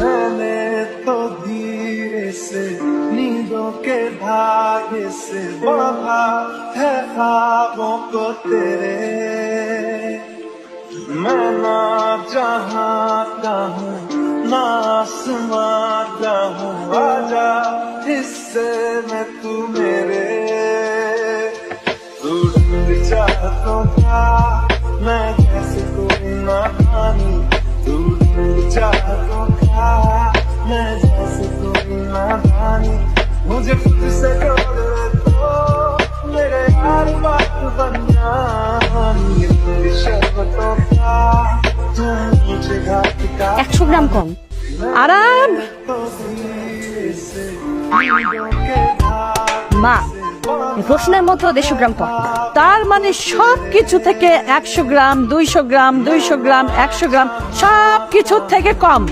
मैंने तो धीरे से नींदों के धागे से बांधा है ख्वाबों को तेरे। मैं ना जहाँ का हूँ ना आसमां का हूँ, आजा हिस्से में तू मेरे। तू ढूंढ चाहतों का मैं जैसे कोई नादानी, तू ढूंढ चाहतों का मैं जैसे कोई नादानी। मुझे खुद से जोड़ ले तो मेरे यार बात बन जानी। तेरी शर्बतों का तू मुझे घाट का 100 গ্রাম কম আরাম। तो धीरे से नींदों के धागे মা এই প্রশ্নের মতো 150 গ্রাম কম, তার মানে সবকিছু থেকে 100 গ্রাম 200 গ্রাম 200 গ্রাম 100 গ্রাম সবকিছু থেকে কম।